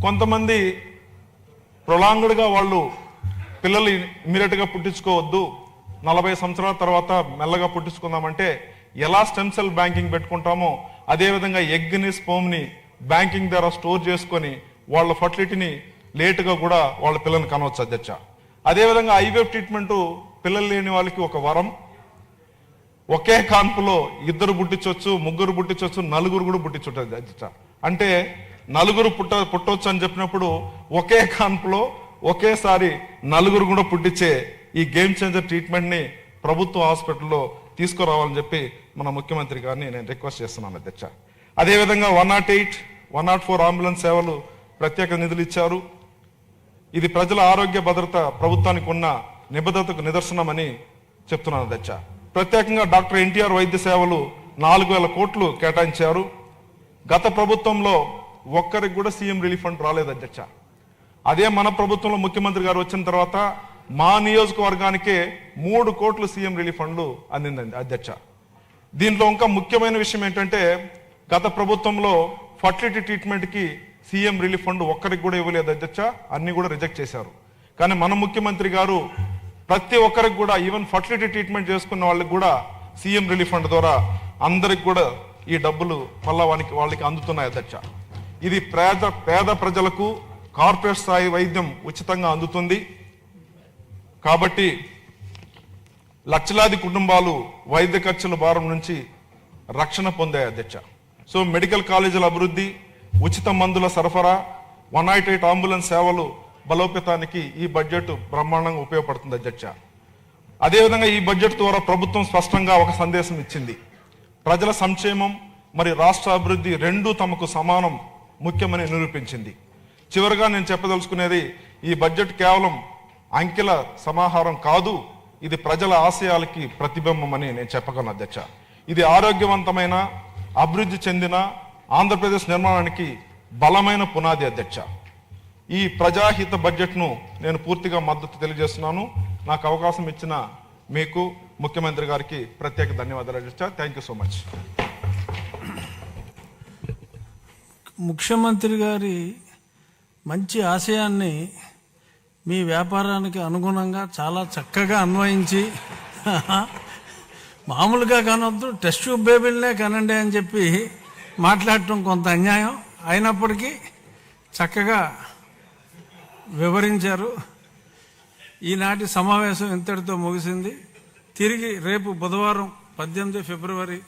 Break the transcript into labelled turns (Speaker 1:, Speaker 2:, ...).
Speaker 1: కొంతమంది ప్రొలాంగ్డ్గా వాళ్ళు పిల్లలు ఇమీడియట్గా పుట్టించుకోవద్దు, 40 సంవత్సరాల తర్వాత మెల్లగా పుట్టించుకుందామంటే ఎలా స్టెమ్ సెల్ బ్యాంకింగ్ పెట్టుకుంటామో అదేవిధంగా ఎగ్ని స్పోమ్ని బ్యాంకింగ్ ద్వారా స్టోర్ చేసుకొని వాళ్ళ ఫర్టిలిటీని లేటుగా కూడా వాళ్ళ పిల్లల్ని కనవచ్చు అధ్యక్ష. అదేవిధంగా ఐవీఎఫ్ ట్రీట్మెంటు పిల్లలు లేని వాళ్ళకి ఒక వరం. ఒకే కాన్పులో 2 పుట్టించవచ్చు, 3 పుట్టించవచ్చు, 4 కూడా పుట్టించుంటుంది అధ్యక్ష. అంటే 4 పుట్టవచ్చు అని చెప్పినప్పుడు ఒకే కాన్పులో ఒకేసారి 4 కూడా పుట్టించే ఈ గేమ్ చేంజర్ ట్రీట్మెంట్ని ప్రభుత్వ హాస్పిటల్లో తీసుకురావాలని చెప్పి మన ముఖ్యమంత్రి గారిని నేను రిక్వెస్ట్ చేస్తున్నాను అధ్యక్ష. అదేవిధంగా 108, 104 అంబులెన్స్ సేవలు ప్రత్యేక నిధులు ఇచ్చారు. ఇది ప్రజల ఆరోగ్య భద్రత ప్రభుత్వానికి ఉన్న నిబద్ధతకు నిదర్శనమని చెప్తున్నాను అధ్యక్ష. ప్రత్యేకంగా డాక్టర్ ఎన్టీఆర్ వైద్య సేవలు 4,000 కోట్లు కేటాయించారు. గత ప్రభుత్వంలో ఒక్కరికి కూడా సీఎం రిలీఫ్ ఫండ్ రాలేదు అధ్యక్ష. అదే మన ప్రభుత్వంలో ముఖ్యమంత్రి గారు వచ్చిన తర్వాత మా నియోజకవర్గానికే 3 కోట్లు సీఎం రిలీఫ్ ఫండ్లు అందిందండి అధ్యక్ష. దీంట్లో ఇంకా ముఖ్యమైన విషయం ఏంటంటే గత ప్రభుత్వంలో ఫర్టిలిటీ ట్రీట్మెంట్కి సీఎం రిలీఫ్ ఫండ్ ఒక్కరికి కూడా ఇవ్వలేదు అధ్యక్ష, అన్ని కూడా రిజెక్ట్ చేశారు. కానీ మన ముఖ్యమంత్రి గారు ప్రతి ఒక్కరికి కూడా ఈవెన్ ఫర్టిలిటీ ట్రీట్మెంట్ చేసుకున్న వాళ్ళకి కూడా సీఎం రిలీఫ్ ఫండ్ ద్వారా అందరికి కూడా ఈ డబ్బులు మళ్ళా వాళ్ళకి అందుతున్నాయి అధ్యక్ష. ఇది పేద ప్రజలకు కార్పొరేట్ స్థాయి వైద్యం ఉచితంగా అందుతుంది కాబట్టి లక్షలాది కుటుంబాలు వైద్య ఖర్చుల భారం నుంచి రక్షణ పొందాయి అధ్యక్ష. సో మెడికల్ కాలేజీల అభివృద్ధి, ఉచిత మందుల సరఫరా, 108 అంబులెన్స్ సేవలు బలోపేతానికి ఈ బడ్జెట్ బ్రహ్మాండంగా ఉపయోగపడుతుంది అధ్యక్ష. అదేవిధంగా ఈ బడ్జెట్ ద్వారా ప్రభుత్వం స్పష్టంగా ఒక సందేశం ఇచ్చింది. ప్రజల సంక్షేమం మరి రాష్ట్ర అభివృద్ధి రెండూ తమకు సమానం ముఖ్యమని నిరూపించింది. చివరిగా నేను చెప్పదలుచుకునేది, ఈ బడ్జెట్ కేవలం అంకెల సమాహారం కాదు, ఇది ప్రజల ఆశయాలకి ప్రతిబింబం అని నేను చెప్పగలను అధ్యక్ష. ఇది ఆరోగ్యవంతమైన అభివృద్ధి చెందిన ఆంధ్రప్రదేశ్ నిర్మాణానికి బలమైన పునాది అధ్యక్ష. ఈ ప్రజాహిత బడ్జెట్ను నేను పూర్తిగా మద్దతు తెలియజేస్తున్నాను. నాకు అవకాశం ఇచ్చిన మీకు ముఖ్యమంత్రి గారికి ప్రత్యేక ధన్యవాదాలు అధ్యక్ష. Thank you so much.
Speaker 2: ముఖ్యమంత్రి గారి మంచి ఆశయాన్ని మీ వ్యాపారానికి అనుగుణంగా చాలా చక్కగా అన్వయించి మామూలుగా కనొద్దు, టెస్ట్ ట్యూబ్ బేబీలనే కనండి అని చెప్పి మాట్లాడటం కొంత అన్యాయం అయినప్పటికీ చక్కగా వివరించారు. ఈనాటి సమావేశం ఇంతటితో ముగిసింది. తిరిగి రేపు బుధవారం 18 ఫిబ్రవరి